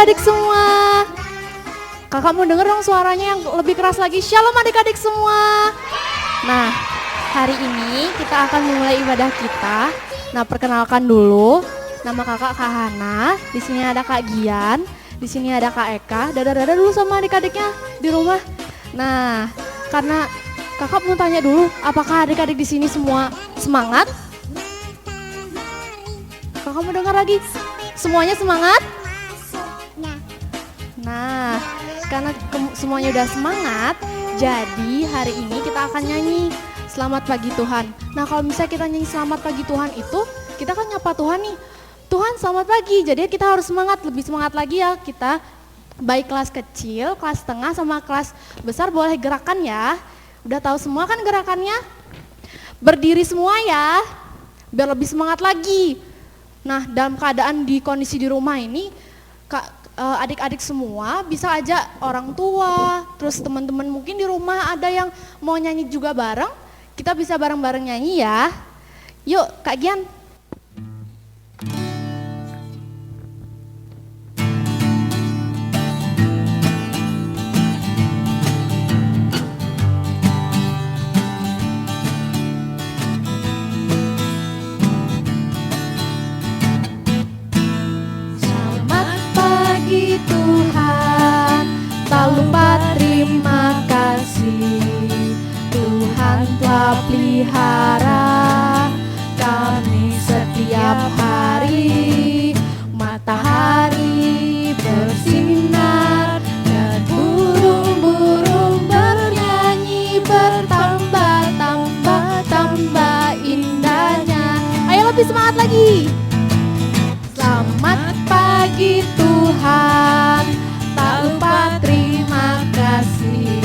adik-adik semua. Kakak mau denger dong suaranya yang lebih keras lagi. Shalom adik-adik semua. Nah, hari ini kita akan memulai ibadah kita. Nah, perkenalkan dulu. Nama kakak Kak Hana. Di sini ada Kak Gian. Di sini ada Kak Eka. Dadah-dadah dulu sama adik-adiknya di rumah. Nah, karena kakak mau tanya dulu, apakah adik-adik di sini semua semangat? Kakak mau dengar lagi? Semuanya semangat? Nah, karena semuanya udah semangat, jadi hari ini kita akan nyanyi Selamat Pagi Tuhan. Nah, kalau misalnya kita nyanyi Selamat Pagi Tuhan itu, kita kan nyapa Tuhan nih. Tuhan selamat pagi, jadi kita harus semangat, lebih semangat lagi ya kita. Baik kelas kecil, kelas tengah, sama kelas besar boleh gerakan ya. Udah tahu semua kan gerakannya? Berdiri semua ya, biar lebih semangat lagi. Nah, dalam keadaan di kondisi di rumah ini, adik-adik semua bisa aja orang tua, terus teman-teman mungkin di rumah ada yang mau nyanyi juga bareng, kita bisa bareng-bareng nyanyi ya. Yuk Kak Gian. Tuhan, tak lupa terima kasih. Tuhan telah pelihara kami setiap hari. Matahari bersinar dan burung-burung bernyanyi, bertambah indahnya. Ayo lebih semangat lagi. Selamat pagi Tuhan, tak lupa terima kasih.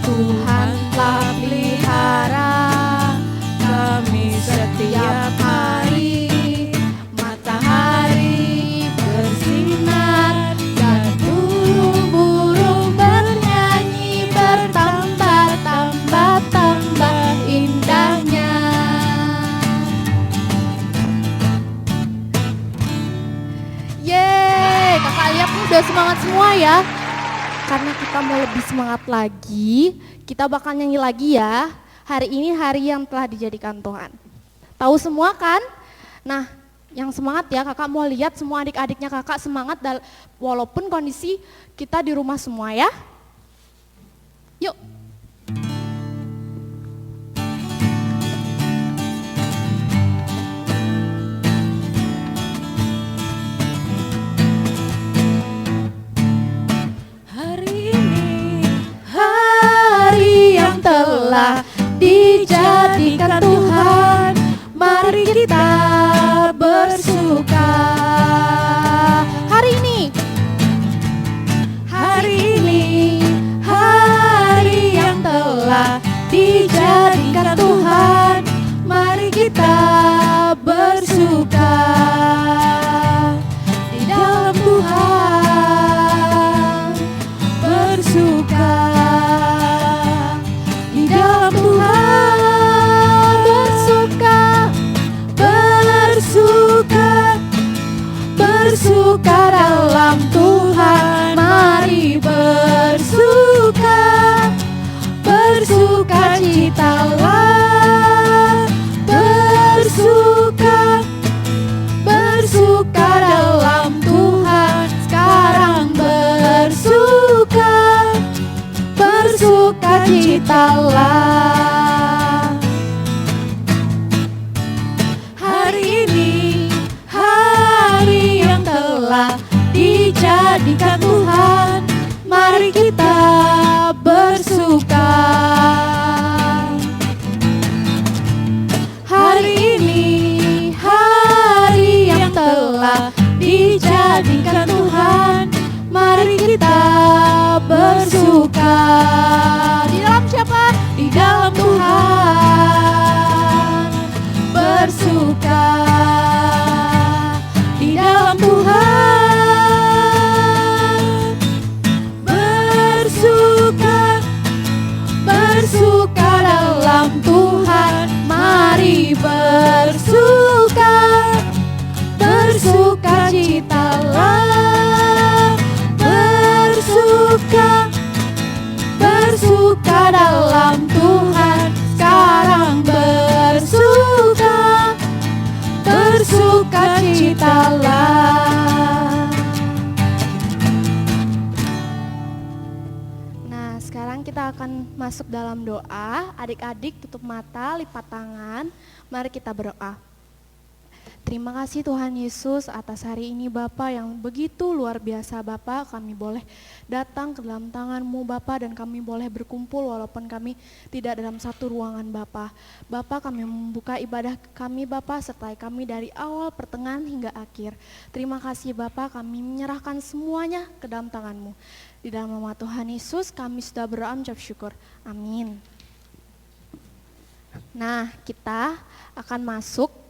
Tuhan telah pelihara kami setiap hari. Matahari bersinar dan burung-burung bernyanyi, bertambah indahnya. Yeay, kakak lihat nih udah semangat semua ya. Karena kita mau lebih semangat lagi, kita bakal nyanyi lagi ya. Hari ini hari yang telah dijadikan Tuhan. Tahu semua kan? Nah, yang semangat ya, kakak mau lihat semua adik-adiknya kakak semangat walaupun kondisi kita di rumah semua ya. Yuk. Telah dijadikan Tuhan, mari kita bersuka. Hari ini, hari yang telah dijadikan Tuhan, mari kita bersuka. Di dalam Tuhan bersuka. Bersuka dalam Tuhan, mari bersuka, bersuka citalah, bersuka, bersuka dalam Tuhan, sekarang bersuka, bersuka citalah. Hari ini telah dijadikan Tuhan, mari kita bersuka. Hari ini hari yang telah dijadikan Tuhan, mari kita bersuka. Di dalam siapa? Di dalam Tuhan bersuka. Di dalam Tuhan bersuka, bersuka dalam Tuhan, mari bersuka, bersuka citalah, sekarang kita akan masuk dalam doa. Adik-adik tutup mata, lipat tangan. Mari kita berdoa. Terima kasih Tuhan Yesus atas hari ini Bapa yang begitu luar biasa Bapa. Kami boleh datang ke dalam tangan-Mu Bapa dan kami boleh berkumpul walaupun kami tidak dalam satu ruangan Bapa. Bapa, kami membuka ibadah kami Bapa, sertai kami dari awal, pertengahan hingga akhir. Terima kasih Bapa, kami menyerahkan semuanya ke dalam tangan-Mu. Di dalam nama Tuhan Yesus kami sudah berdoa mengucap syukur. Amin. Nah, kita akan masuk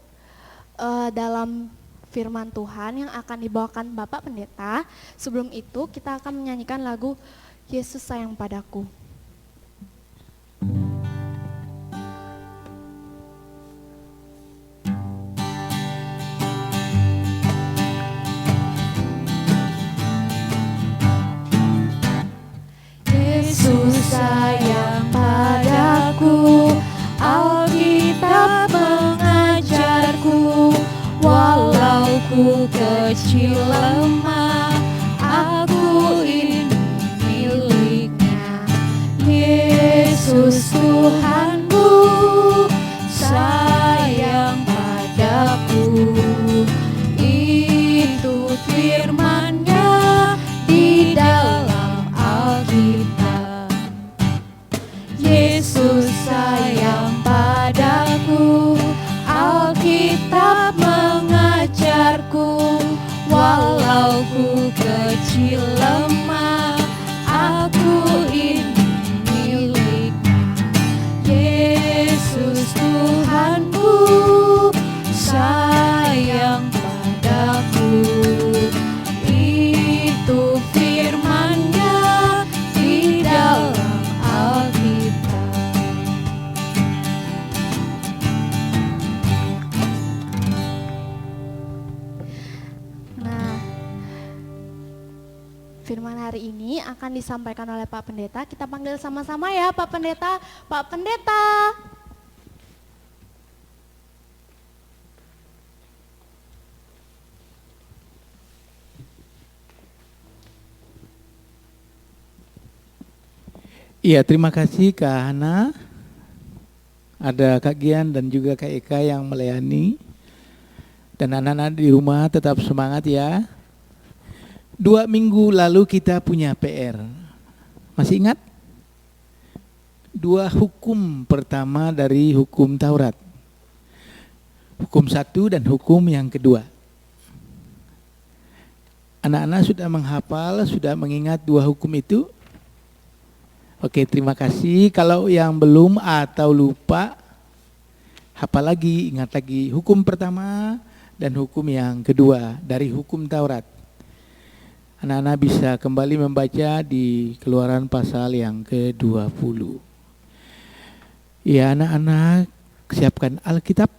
dalam firman Tuhan yang akan dibawakan Bapak Pendeta. Sebelum itu kita akan menyanyikan lagu Yesus Sayang Padaku. Yesus sayang padaku, Alkitab mengajarku, walau ku kecil lemah, aku ini miliknya. Yesus Tuhanku, sayang padaku, itu firman-Nya di dalam Alkitab. Yesus sayang padaku, Alkitab mengajarku, walau ku kecil lemah, aku ini miliknya. Yesus Tuhanku, sayang padaku, itu firman-Nya di dalam Alkitab. Nah, firman hari ini akan disampaikan oleh Pak Pendeta. Kita panggil sama-sama ya Pak Pendeta. Pak Pendeta. Iya, terima kasih Kak Hana, ada Kak Gian dan juga Kak Eka yang melayani. Dan anak-anak di rumah tetap semangat ya. 2 minggu lalu kita punya PR. Masih ingat? 2 hukum pertama dari hukum Taurat. Hukum 1 dan hukum yang kedua. Anak-anak sudah menghafal, sudah mengingat 2 hukum itu? Oke, terima kasih. Kalau yang belum atau lupa, hafal lagi, ingat lagi. Hukum pertama dan hukum yang kedua dari hukum Taurat. Anak-anak bisa kembali membaca di Keluaran pasal yang ke-20. Ya, anak-anak, siapkan Alkitab.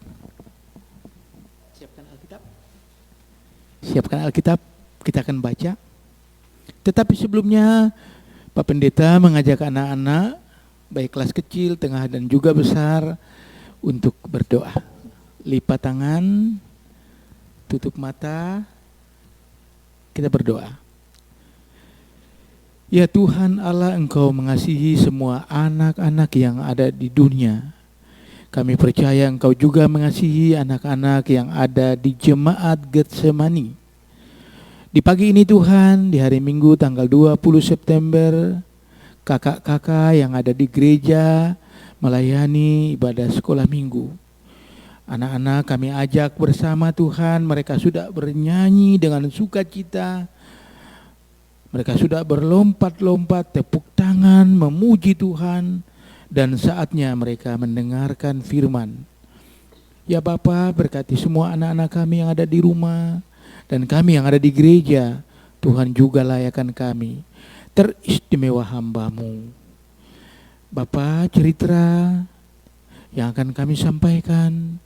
Siapkan Alkitab. Siapkan Alkitab, kita akan baca. Tetapi sebelumnya, Pak Pendeta mengajak anak-anak, baik kelas kecil, tengah, dan juga besar, untuk berdoa. Lipat tangan, tutup mata, kita berdoa. Ya Tuhan Allah, Engkau mengasihi semua anak-anak yang ada di dunia. Kami percaya Engkau juga mengasihi anak-anak yang ada di jemaat Getsemani. Di pagi ini Tuhan, di hari Minggu tanggal 20 September, kakak-kakak yang ada di gereja melayani ibadah sekolah minggu. Anak-anak kami ajak bersama Tuhan, mereka sudah bernyanyi dengan sukacita. Mereka sudah berlompat-lompat, tepuk tangan, memuji Tuhan, dan saatnya mereka mendengarkan firman. Ya Bapa, berkati semua anak-anak kami yang ada di rumah, dan kami yang ada di gereja. Tuhan juga layakkan kami, teristimewa hamba-Mu. Bapa, cerita yang akan kami sampaikan,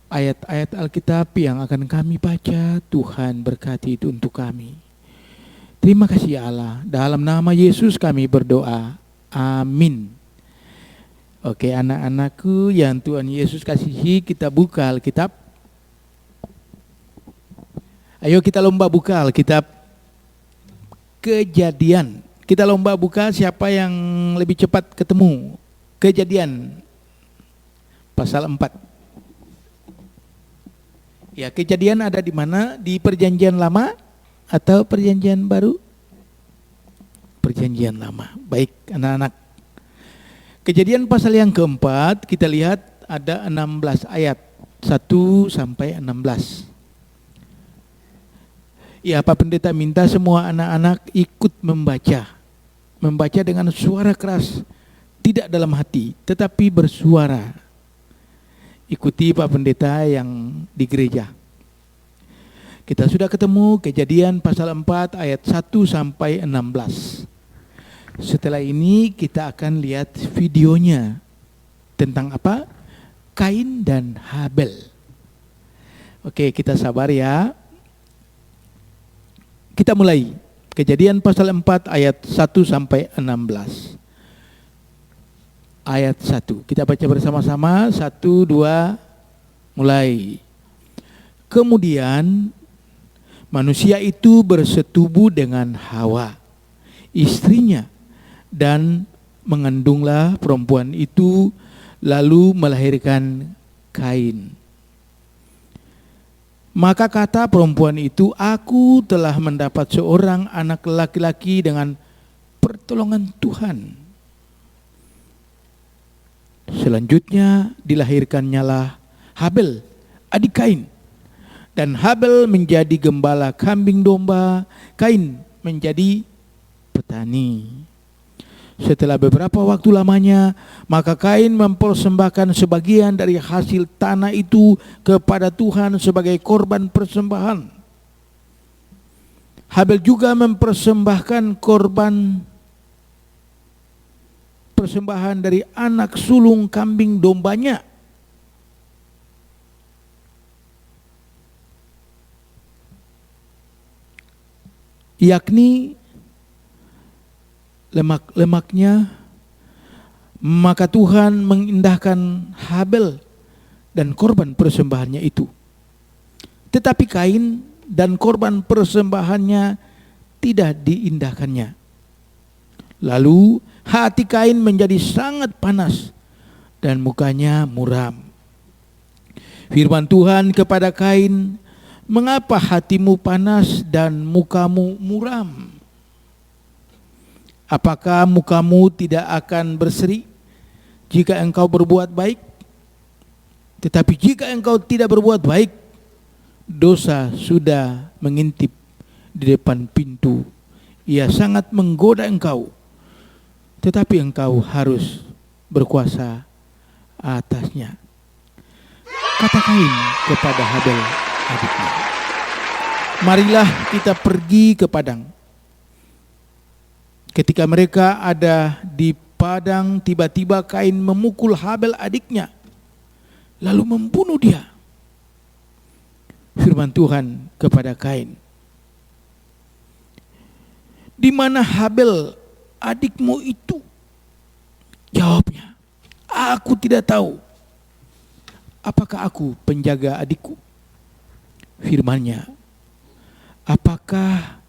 ayat-ayat Alkitab yang akan kami baca, Tuhan berkati itu untuk kami. Terima kasih ya Allah, dalam nama Yesus kami berdoa, amin. Oke, anak-anakku yang Tuhan Yesus kasihi, kita buka Alkitab. Ayo kita lomba buka Alkitab Kejadian. Kita lomba buka siapa yang lebih cepat ketemu. Kejadian pasal 4. Ya, Kejadian ada di mana? Di Perjanjian Lama atau Perjanjian Baru? Perjanjian Lama. Baik, anak-anak. Kejadian pasal yang keempat, kita lihat ada 16 ayat, 1 sampai 16. Ya, Pak Pendeta minta semua anak-anak ikut membaca. Membaca dengan suara keras, tidak dalam hati, tetapi bersuara. Ikuti Pak Pendeta yang di gereja. Kita sudah ketemu Kejadian pasal 4 ayat 1 sampai 16. Setelah ini kita akan lihat videonya tentang apa? Kain dan Habel. Oke, kita sabar ya. Kita mulai. Kejadian pasal 4 ayat 1 sampai 16. Ayat 1. Kita baca bersama-sama. 1, 2, mulai. Kemudian manusia itu bersetubuh dengan Hawa, istrinya, dan mengandunglah perempuan itu, lalu melahirkan Kain. Maka kata perempuan itu, aku telah mendapat seorang anak laki-laki dengan pertolongan Tuhan. Selanjutnya dilahirkannya lah Habel, adik Kain. Dan Habel menjadi gembala kambing domba, Kain menjadi petani. Setelah beberapa waktu lamanya, maka Kain mempersembahkan sebagian dari hasil tanah itu kepada Tuhan sebagai korban persembahan. Habel juga mempersembahkan persembahan dari anak sulung kambing dombanya. Yakni lemak-lemaknya. Maka Tuhan mengindahkan Habel dan korban persembahannya itu. Tetapi Kain dan korban persembahannya tidak diindahkannya. Lalu hati Kain menjadi sangat panas dan mukanya muram. Firman Tuhan kepada Kain, mengapa hatimu panas dan mukamu muram? Apakah mukamu tidak akan berseri jika engkau berbuat baik? Tetapi jika engkau tidak berbuat baik, dosa sudah mengintip di depan pintu. Ia sangat menggoda engkau, tetapi engkau harus berkuasa atasnya. Kata Kain kepada Habel adiknya, marilah kita pergi ke padang. Ketika mereka ada di padang, tiba-tiba Kain memukul Habel adiknya, lalu membunuh dia. Firman Tuhan kepada Kain, di mana Habel adikmu itu? Jawabnya, aku tidak tahu. Apakah aku penjaga adikku? Firman-Nya, apakah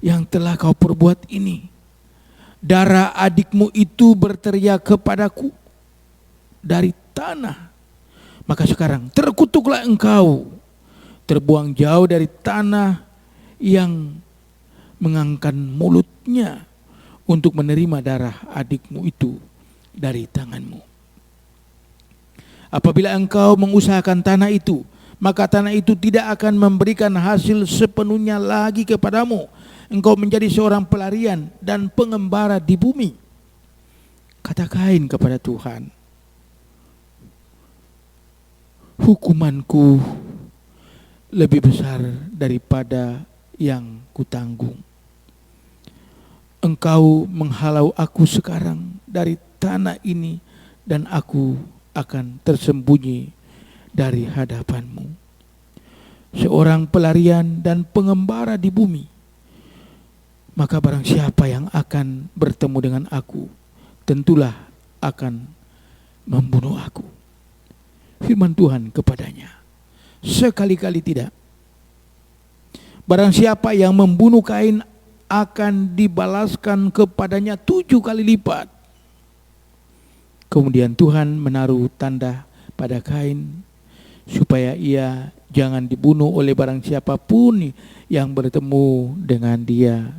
yang telah kau perbuat ini? Darah adikmu itu berteriak kepadaku dari tanah. Maka sekarang terkutuklah engkau, terbuang jauh dari tanah yang mengangkat mulutnya untuk menerima darah adikmu itu dari tanganmu. Apabila engkau mengusahakan tanah itu, maka tanah itu tidak akan memberikan hasil sepenuhnya lagi kepadamu. Engkau menjadi seorang pelarian dan pengembara di bumi. Kata Kain kepada Tuhan, hukumanku lebih besar daripada yang kutanggung. Engkau menghalau aku sekarang dari tanah ini, dan aku akan tersembunyi dari hadapanmu. Seorang pelarian dan pengembara di bumi. Maka barang siapa yang akan bertemu dengan aku, tentulah akan membunuh aku. Firman Tuhan kepadanya, sekali-kali tidak. Barang siapa yang membunuh Kain akan dibalaskan kepadanya 7 kali lipat. Kemudian Tuhan menaruh tanda pada Kain supaya ia jangan dibunuh oleh barang siapapun yang bertemu dengan dia.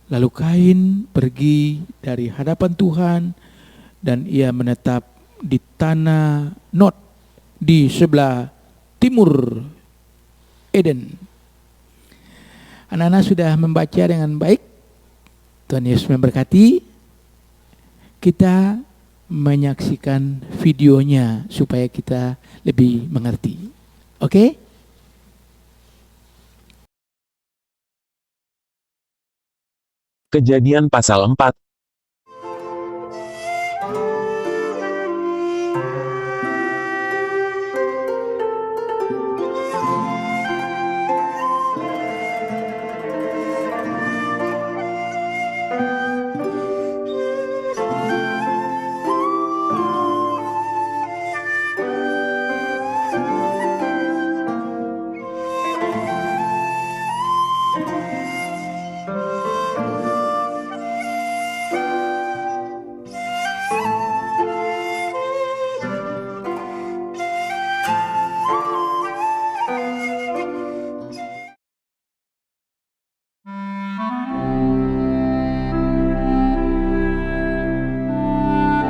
Lalu Kain pergi dari hadapan Tuhan dan ia menetap di tanah Nod di sebelah timur Eden. Anak-anak sudah membaca dengan baik. Tuhan Yesus memberkati. Kita menyaksikan videonya supaya kita lebih mengerti. Oke? Kejadian pasal 4.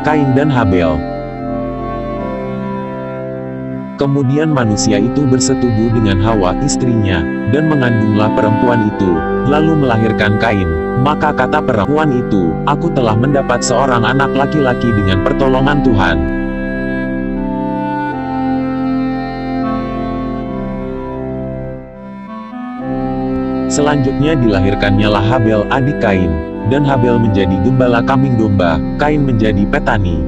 Kain dan Habel. Kemudian manusia itu bersetubuh dengan Hawa istrinya, dan mengandunglah perempuan itu, lalu melahirkan Kain. Maka kata perempuan itu, "Aku telah mendapat seorang anak laki-laki dengan pertolongan Tuhan." Selanjutnya dilahirkannya lah Habel adik Kain. Dan Habel menjadi gembala kambing domba, Kain menjadi petani.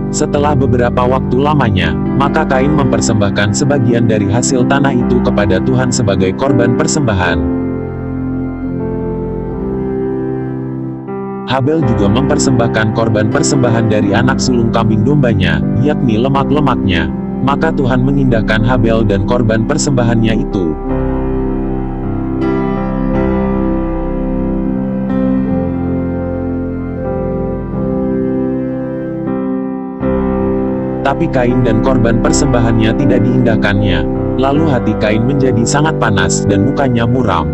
Setelah beberapa waktu lamanya, maka Kain mempersembahkan sebagian dari hasil tanah itu kepada Tuhan sebagai korban persembahan. Habel juga mempersembahkan korban persembahan dari anak sulung kambing dombanya, yakni lemak-lemaknya. Maka Tuhan mengindahkan Habel dan korban persembahannya itu. Tapi Kain dan korban persembahannya tidak diindahkannya. Lalu hati Kain menjadi sangat panas dan mukanya muram.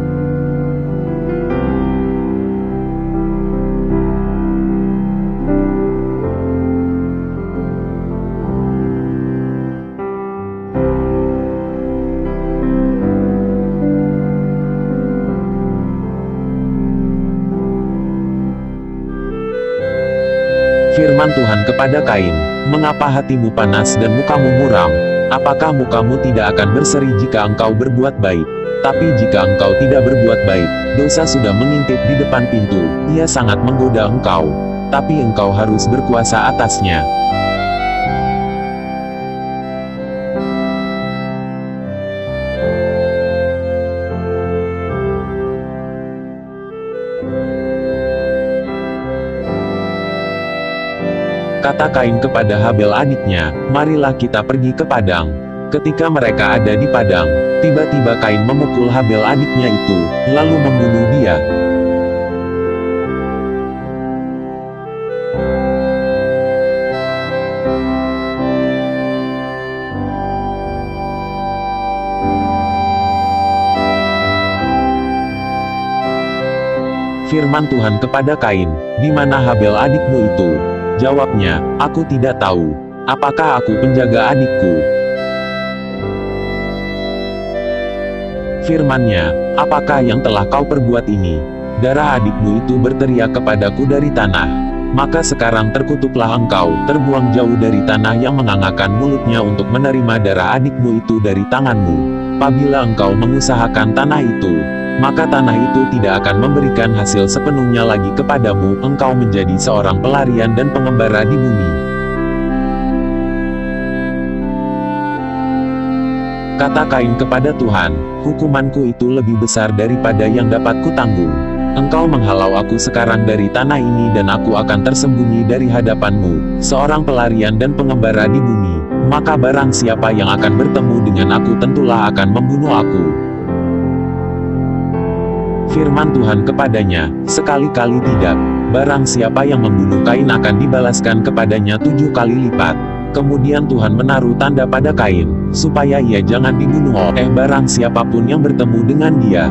Firman Tuhan kepada Kain, "Mengapa hatimu panas dan mukamu muram? Apakah mukamu tidak akan berseri jika engkau berbuat baik? Tapi jika engkau tidak berbuat baik, dosa sudah mengintip di depan pintu, ia sangat menggoda engkau. Tapi engkau harus berkuasa atasnya." Kata Kain kepada Habel adiknya, "Marilah kita pergi ke padang." Ketika mereka ada di padang, tiba-tiba Kain memukul Habel adiknya itu, lalu membunuh dia. Firman Tuhan kepada Kain, "Di mana Habel adikmu itu?" Jawabnya, "Aku tidak tahu. Apakah aku penjaga adikku?" Firman-Nya, "Apakah yang telah kau perbuat ini? Darah adikmu itu berteriak kepadaku dari tanah. Maka sekarang terkutuklah engkau, terbuang jauh dari tanah yang mengangakkan mulutnya untuk menerima darah adikmu itu dari tanganmu. Apabila engkau mengusahakan tanah itu, maka tanah itu tidak akan memberikan hasil sepenuhnya lagi kepadamu, engkau menjadi seorang pelarian dan pengembara di bumi." Kata Kain kepada Tuhan, hukumanku itu lebih besar daripada yang dapat kutanggung. Engkau menghalau aku sekarang dari tanah ini dan aku akan tersembunyi dari hadapanmu, seorang pelarian dan pengembara di bumi. Maka barang siapa yang akan bertemu dengan aku tentulah akan membunuh aku. Firman Tuhan kepadanya, sekali-kali tidak. Barang siapa yang membunuh Kain akan dibalaskan kepadanya 7 kali lipat. Kemudian Tuhan menaruh tanda pada Kain, supaya ia jangan dibunuh oleh barang siapapun yang bertemu dengan dia.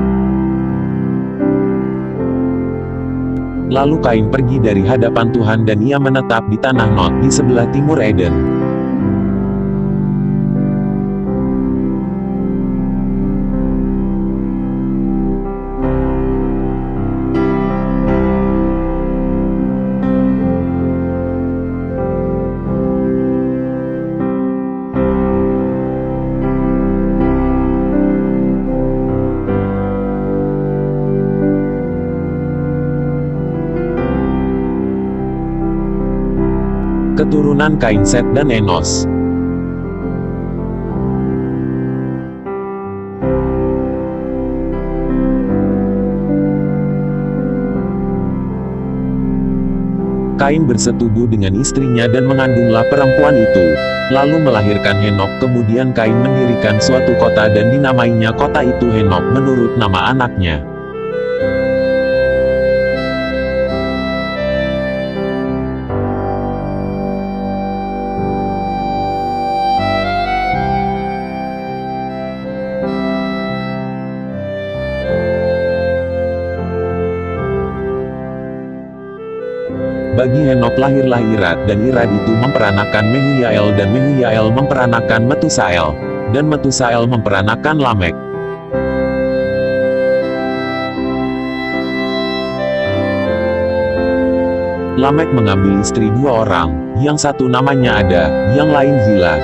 Lalu Kain pergi dari hadapan Tuhan dan ia menetap di tanah Nod di sebelah timur Eden. Keturunan Kain, Set dan Enos. Kain bersetubuh dengan istrinya dan mengandunglah perempuan itu, lalu melahirkan Henok. Kemudian Kain mendirikan suatu kota dan dinamainya kota itu Henok menurut nama anaknya. Bagi Henok lahirlah Irad, dan Irad itu memperanakan Mehuyael, dan Mehuyael memperanakan Metusael, dan Metusael memperanakan Lamek. Lamek mengambil istri 2 orang, yang satu namanya Ada, yang lain Zila.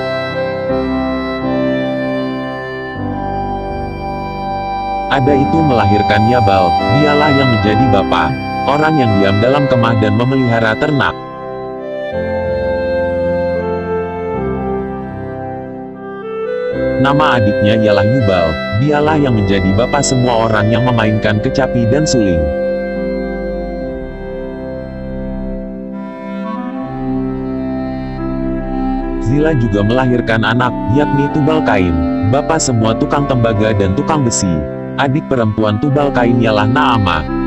Ada itu melahirkan Yabal, dialah yang menjadi bapa orang yang diam dalam kemah dan memelihara ternak. Nama adiknya ialah Yubal, dialah yang menjadi bapa semua orang yang memainkan kecapi dan suling. Zila juga melahirkan anak, yakni Tubal Kain, bapa semua tukang tembaga dan tukang besi. Adik perempuan Tubal Kain ialah Naamah.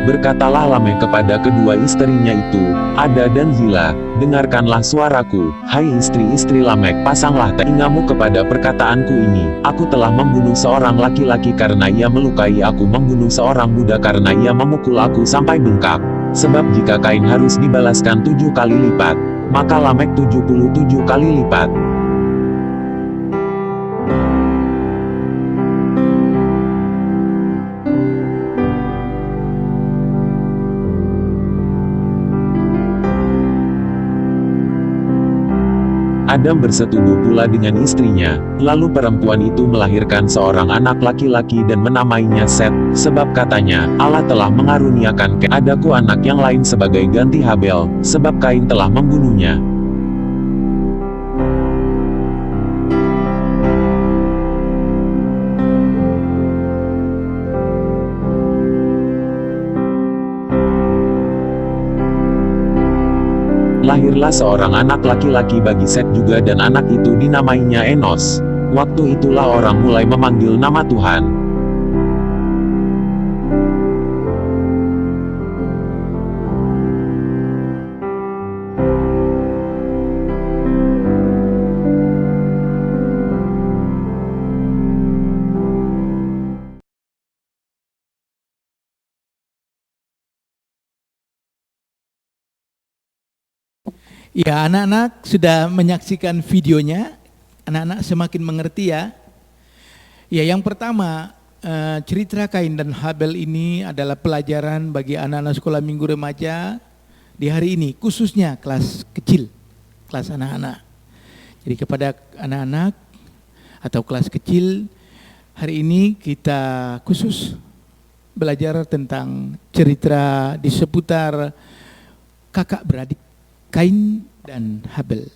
Berkatalah Lameh kepada kedua istrinya itu, Ada dan Zila, dengarkanlah suaraku, hai istri-istri Lamek, pasanglah telingamu kepada perkataanku ini. Aku telah membunuh seorang laki-laki karena ia melukai aku, membunuh seorang muda karena ia memukul aku sampai bengkak. Sebab jika Kain harus dibalaskan 7 kali lipat, maka Lamek 77 kali lipat. Adam bersetubuh pula dengan istrinya, lalu perempuan itu melahirkan seorang anak laki-laki dan menamainya Set, sebab katanya, Allah telah mengaruniakan kepadaku anak yang lain sebagai ganti Habel, sebab Kain telah membunuhnya. Lahirlah seorang anak laki-laki bagi Set juga dan anak itu dinamainya Enos. Waktu itulah orang mulai memanggil nama Tuhan. Ya, anak-anak sudah menyaksikan videonya, anak-anak semakin mengerti ya. Ya, yang pertama, cerita Kain dan Habel ini adalah pelajaran bagi anak-anak sekolah minggu remaja di hari ini, khususnya kelas kecil, kelas anak-anak. Jadi kepada anak-anak atau kelas kecil, hari ini kita khusus belajar tentang cerita di seputar kakak beradik Kain dan Habel.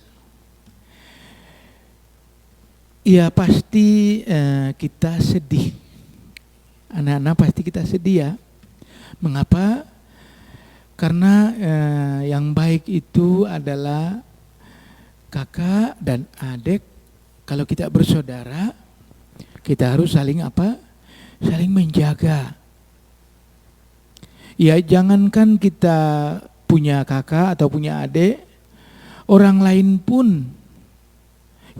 Ya pasti kita sedih. Anak-anak pasti kita sedih ya. Mengapa? Karena yang baik itu adalah kakak dan adik. Kalau kita bersaudara, kita harus saling apa? Saling menjaga. Ya jangankan kita punya kakak atau punya adik, orang lain pun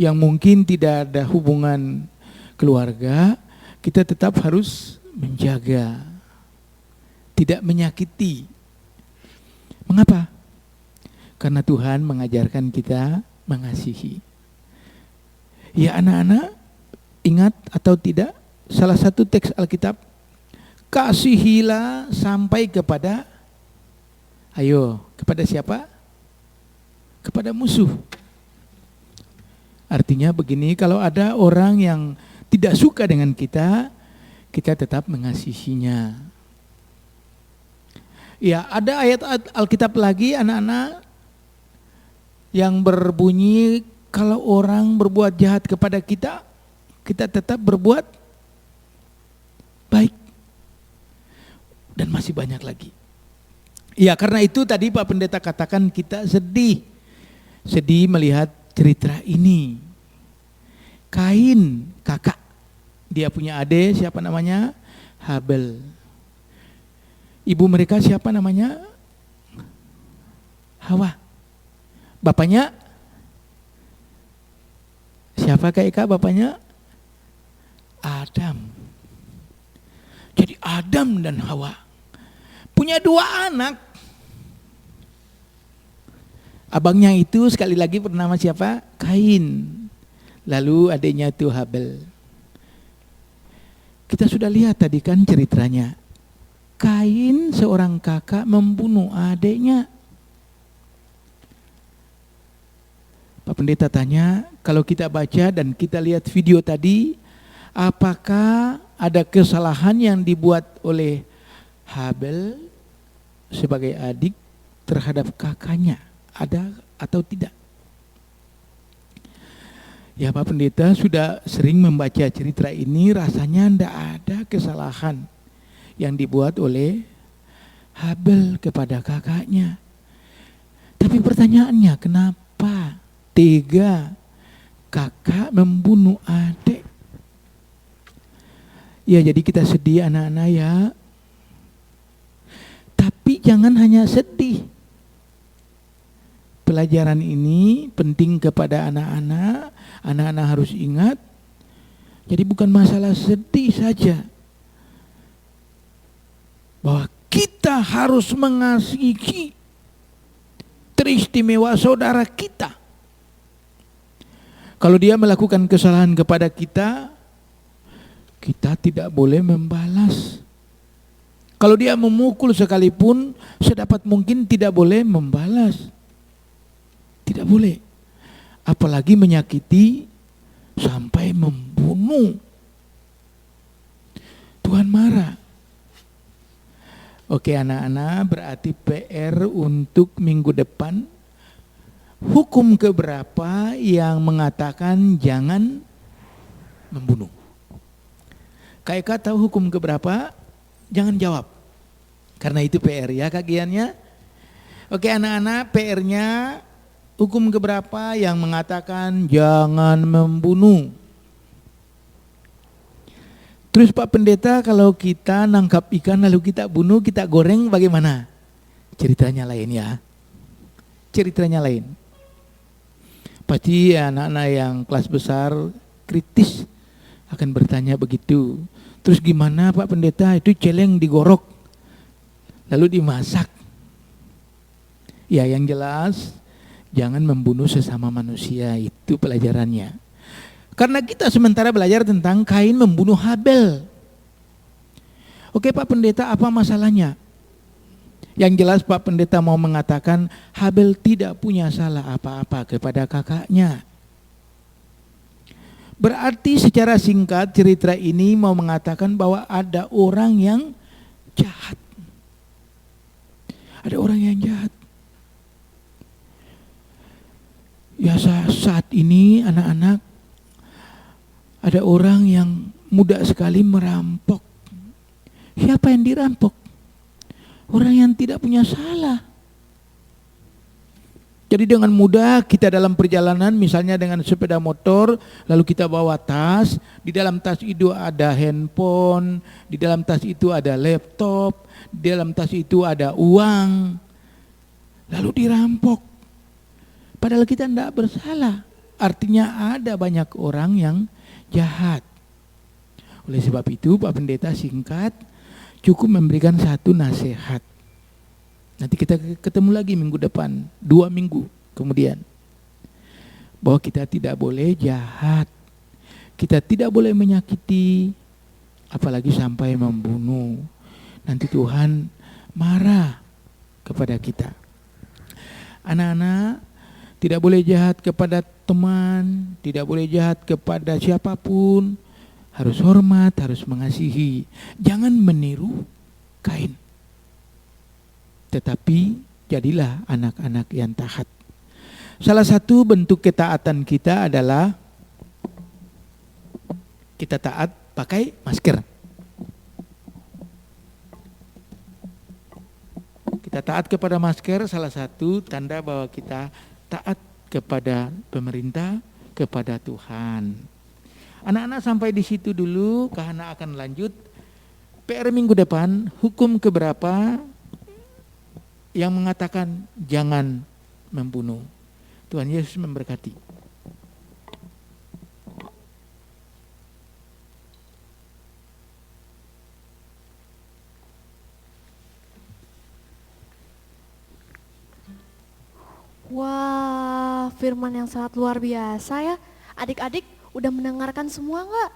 yang mungkin tidak ada hubungan keluarga, kita tetap harus menjaga, tidak menyakiti. Mengapa? Karena Tuhan mengajarkan kita mengasihi. Ya anak-anak, ingat atau tidak, salah satu teks Alkitab, kasihilah sampai kepada, kepada siapa? Kepada musuh. Artinya begini, kalau ada orang yang tidak suka dengan kita, kita tetap mengasihinya. Ya, ada ayat Alkitab lagi anak-anak yang berbunyi, kalau orang berbuat jahat kepada kita, kita tetap berbuat baik. Dan masih banyak lagi. Ya, karena itu tadi Pak Pendeta katakan kita sedih melihat cerita ini. Kain, kakak, dia punya adik, siapa namanya? Habel. Ibu mereka siapa namanya? Hawa. Bapaknya? Siapa Kak Eka bapaknya? Adam. Jadi Adam dan Hawa punya 2 anak. Abangnya itu sekali lagi bernama siapa? Kain. Lalu adiknya itu Habel. Kita sudah lihat tadi kan ceritanya. Kain seorang kakak membunuh adiknya. Pak Pendeta tanya, kalau kita baca dan kita lihat video tadi, apakah ada kesalahan yang dibuat oleh Habel sebagai adik terhadap kakaknya? Ada atau tidak? Ya Pak Pendeta sudah sering membaca cerita ini, rasanya tidak ada kesalahan yang dibuat oleh Habel kepada kakaknya. Tapi pertanyaannya, kenapa tega kakak membunuh adik? Ya jadi kita sedih anak-anak ya. Tapi jangan hanya sedih. Pelajaran ini penting kepada anak-anak. Anak-anak harus ingat. Jadi bukan masalah sedih saja. Bahwa kita harus mengasihi teristimewa saudara kita. Kalau dia melakukan kesalahan kepada kita, kita tidak boleh membalas. Kalau dia memukul sekalipun, sedapat mungkin tidak boleh membalas. Tidak boleh. Apalagi menyakiti sampai membunuh. Tuhan marah. Oke anak-anak, berarti PR untuk minggu depan. Hukum keberapa yang mengatakan jangan membunuh? Kak tahu hukum keberapa? Jangan jawab. Karena itu PR ya kagiannya. Oke anak-anak, PR-nya hukum keberapa yang mengatakan jangan membunuh? Terus Pak Pendeta, kalau kita nangkap ikan lalu kita bunuh, kita goreng bagaimana? Ceritanya lain ya. Ceritanya lain. Pasti anak-anak yang kelas besar kritis akan bertanya begitu. Terus gimana Pak Pendeta, itu celeng digorok lalu dimasak? Ya yang jelas jangan membunuh sesama manusia, itu pelajarannya. Karena kita sementara belajar tentang Kain membunuh Habel. Oke Pak Pendeta, apa masalahnya? Yang jelas Pak Pendeta mau mengatakan Habel tidak punya salah apa-apa kepada kakaknya. Berarti secara singkat cerita ini mau mengatakan bahwa ada orang yang jahat. Ada orang yang jahat. Ya saat ini anak-anak, ada orang yang mudah sekali merampok. Siapa yang dirampok? Orang yang tidak punya salah. Jadi dengan mudah kita dalam perjalanan, misalnya dengan sepeda motor, lalu kita bawa tas, di dalam tas itu ada handphone, di dalam tas itu ada laptop, di dalam tas itu ada uang, lalu dirampok. Padahal kita tidak bersalah. Artinya ada banyak orang yang jahat. Oleh sebab itu Pak Pendeta singkat cukup memberikan satu nasihat. Nanti kita ketemu lagi minggu depan, 2 minggu kemudian. Bahwa kita tidak boleh jahat. Kita tidak boleh menyakiti, apalagi sampai membunuh. Nanti Tuhan marah kepada kita. Anak-anak, tidak boleh jahat kepada teman, tidak boleh jahat kepada siapapun. Harus hormat, harus mengasihi. Jangan meniru Kain. Tetapi jadilah anak-anak yang taat. Salah satu bentuk ketaatan kita adalah kita taat pakai masker. Kita taat kepada masker, salah satu tanda bahwa kita taat kepada pemerintah, kepada Tuhan. Anak-anak sampai di situ dulu, karena akan lanjut PR minggu depan, hukum keberapa yang mengatakan jangan membunuh. Tuhan Yesus memberkati. Wah, firman yang sangat luar biasa ya. Adik-adik udah mendengarkan semua nggak?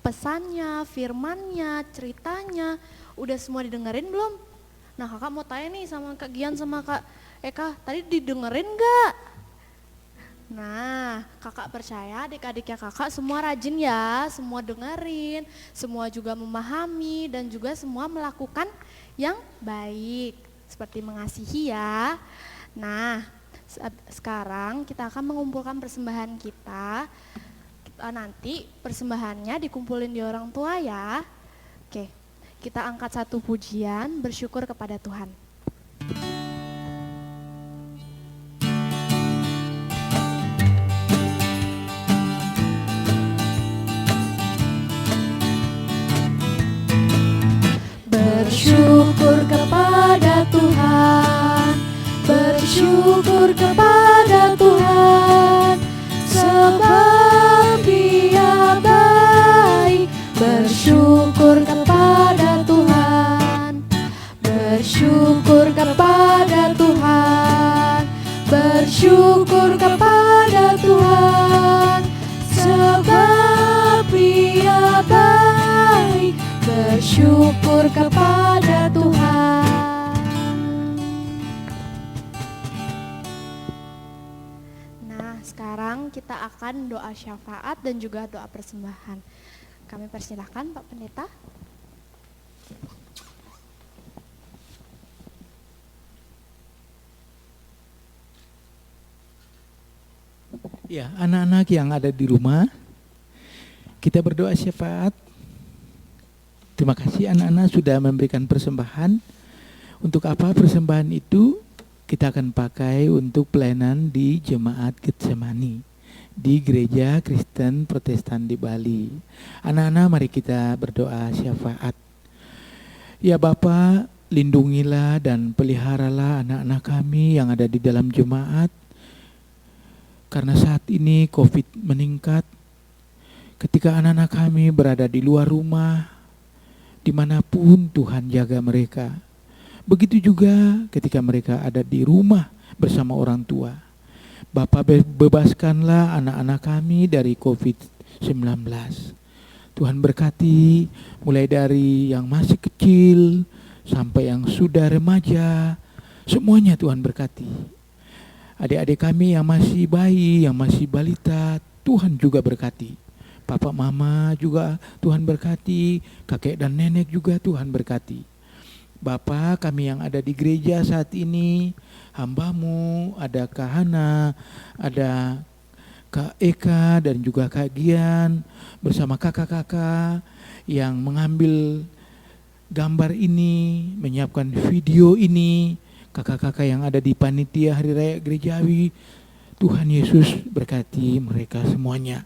Pesannya, firmannya, ceritanya, udah semua didengerin belum? Nah kakak mau tanya nih sama Kak Gian sama Kak Eka, tadi didengerin nggak? Nah kakak percaya adik-adiknya kakak semua rajin ya, semua dengerin, semua juga memahami dan juga semua melakukan yang baik, seperti mengasihi ya. Nah sekarang kita akan mengumpulkan persembahan kita, nanti persembahannya dikumpulin di orang tua ya. Oke. Kita angkat satu pujian bersyukur kepada Tuhan. Bersyukur kepada Tuhan, bersyukur kepada Tuhan, sebab Dia baik. Bersyukur kepada Tuhan, bersyukur kepada Tuhan, bersyukur kepada Tuhan, sebab Dia baik. Bersyukur kepada Tuhan. Nah, sekarang kita akan doa syafaat dan juga doa persembahan. Kami persilahkan Pak Pendeta. Ya, anak-anak yang ada di rumah, kita berdoa syafaat. Terima kasih anak-anak sudah memberikan persembahan. Untuk apa persembahan itu? Kita akan pakai untuk pelayanan di Jemaat Getsemani di Gereja Kristen Protestan di Bali. Anak-anak, mari kita berdoa syafaat. Ya Bapa, lindungilah dan peliharalah anak-anak kami yang ada di dalam jemaat. Karena saat ini COVID meningkat, ketika anak-anak kami berada di luar rumah, dimanapun Tuhan jaga mereka. Begitu juga ketika mereka ada di rumah bersama orang tua. Bapa, bebaskanlah anak-anak kami dari COVID-19. Tuhan berkati mulai dari yang masih kecil sampai yang sudah remaja. Semuanya Tuhan berkati. Adik-adik kami yang masih bayi, yang masih balita, Tuhan juga berkati. Papa mama juga Tuhan berkati, kakek dan nenek juga Tuhan berkati. Bapa kami yang ada di gereja saat ini, hamba-Mu, ada Kak Hana, ada Kak Eka dan juga Kak Gian bersama kakak-kakak yang mengambil gambar ini, menyiapkan video ini, kakak-kakak yang ada di panitia Hari Raya Gerejawi. Tuhan Yesus berkati mereka semuanya.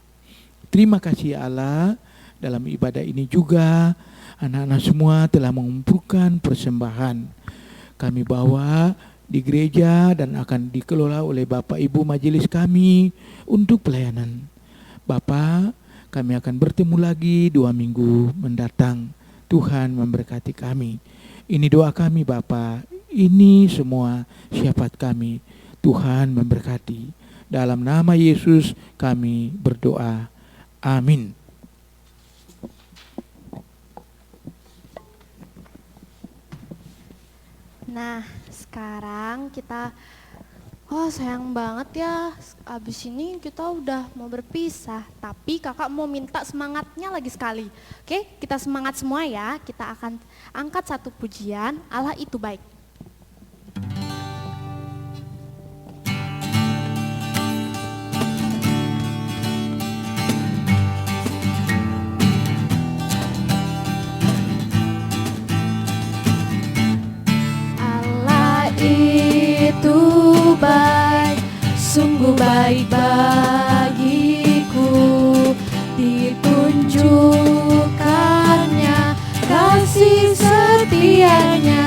Terima kasih Allah, dalam ibadah ini juga anak-anak semua telah mengumpulkan persembahan. Kami bawa di gereja dan akan dikelola oleh Bapak Ibu majelis kami untuk pelayanan. Bapak, kami akan bertemu lagi 2 minggu mendatang. Tuhan memberkati kami. Ini doa kami Bapak, ini semua syafaat kami. Tuhan memberkati. Dalam nama Yesus kami berdoa. Amin. Nah, sekarang kita, sayang banget ya, abis ini kita udah mau berpisah. Tapi kakak mau minta semangatnya lagi sekali. Oke, kita semangat semua ya. Kita akan angkat satu pujian, Allah itu baik. Itu baik, sungguh baik bagiku, ditunjukkannya kasih setianya.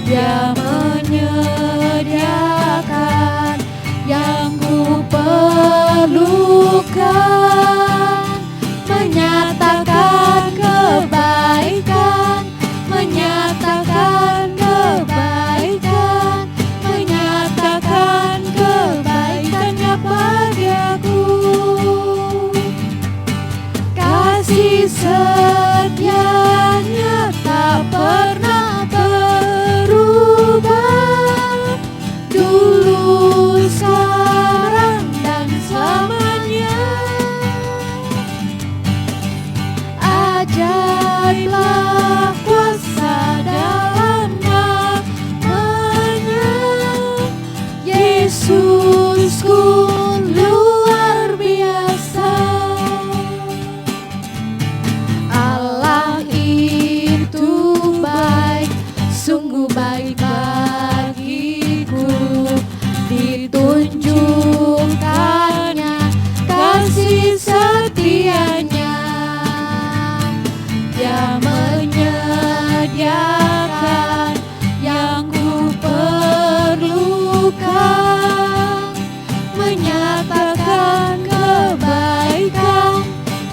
Dia menyediakan yang ku perlukan, menyatakan kebaikan, menyatakan kebaikan, menyatakan kebaikannya padaku. Kasih setianya tak pernah berubah, dulu, sekarang, dan selamanya. Ajaiblah kuasa dalam namanya, Yesusku luar biasa. Allah itu baik, sungguh baik bagiku, ditunjukkannya kasih setianya. Dia menyediakan yang ku perlukan, menyatakan kebaikan,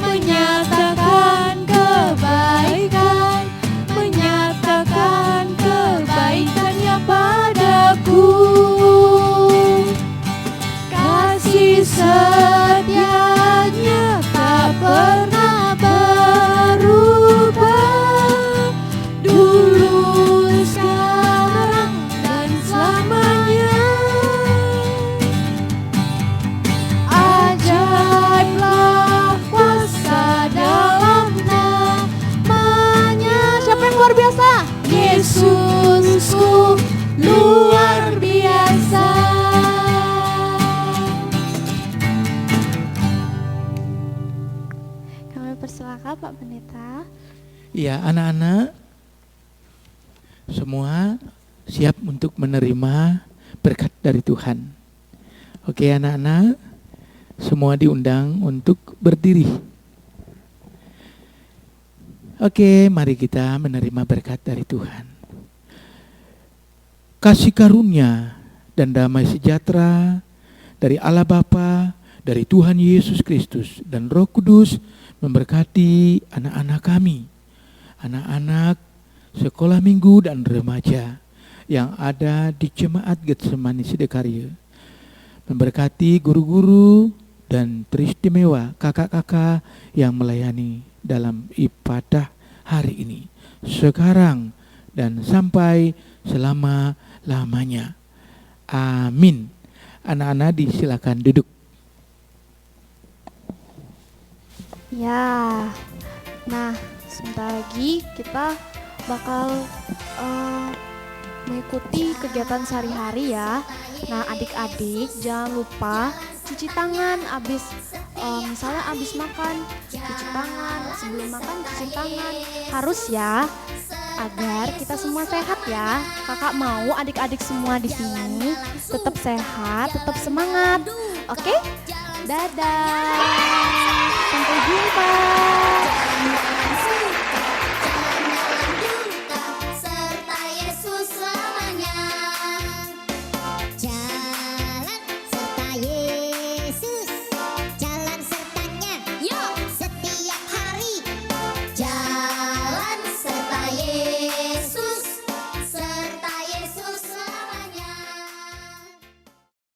menyatakan kebaikan, menyatakan kebaikannya padaku. Kasih setianya tak pernah berubah, dulu, sekarang, dan selamanya. Ajaiblah kuasa dalam namanya. Siapa yang luar biasa? Yesusku luar biasa. Kami persilakan Pak Pendeta. Ya, anak-anak semua siap untuk menerima berkat dari Tuhan. Oke anak-anak, semua diundang untuk berdiri. Oke, mari kita menerima berkat dari Tuhan. Kasih karunia dan damai sejahtera dari Allah Bapa, dari Tuhan Yesus Kristus dan Roh Kudus memberkati anak-anak kami, anak-anak sekolah minggu dan remaja yang ada di Jemaat Getsemani Sidekarya. Memberkati guru-guru dan teristimewa kakak-kakak yang melayani dalam ibadah hari ini, sekarang dan sampai selama-lamanya. Amin. Anak-anak disilakan duduk. Ya, nah sebentar lagi kita bakal mengikuti kegiatan sehari-hari ya. Nah, adik-adik jangan lupa cuci tangan misalnya abis makan, cuci tangan, sebelum makan cuci tangan. Harus ya, agar kita semua sehat ya. Kakak mau adik-adik semua di sini tetap sehat, tetap semangat. Oke? Dadah. Sampai jumpa.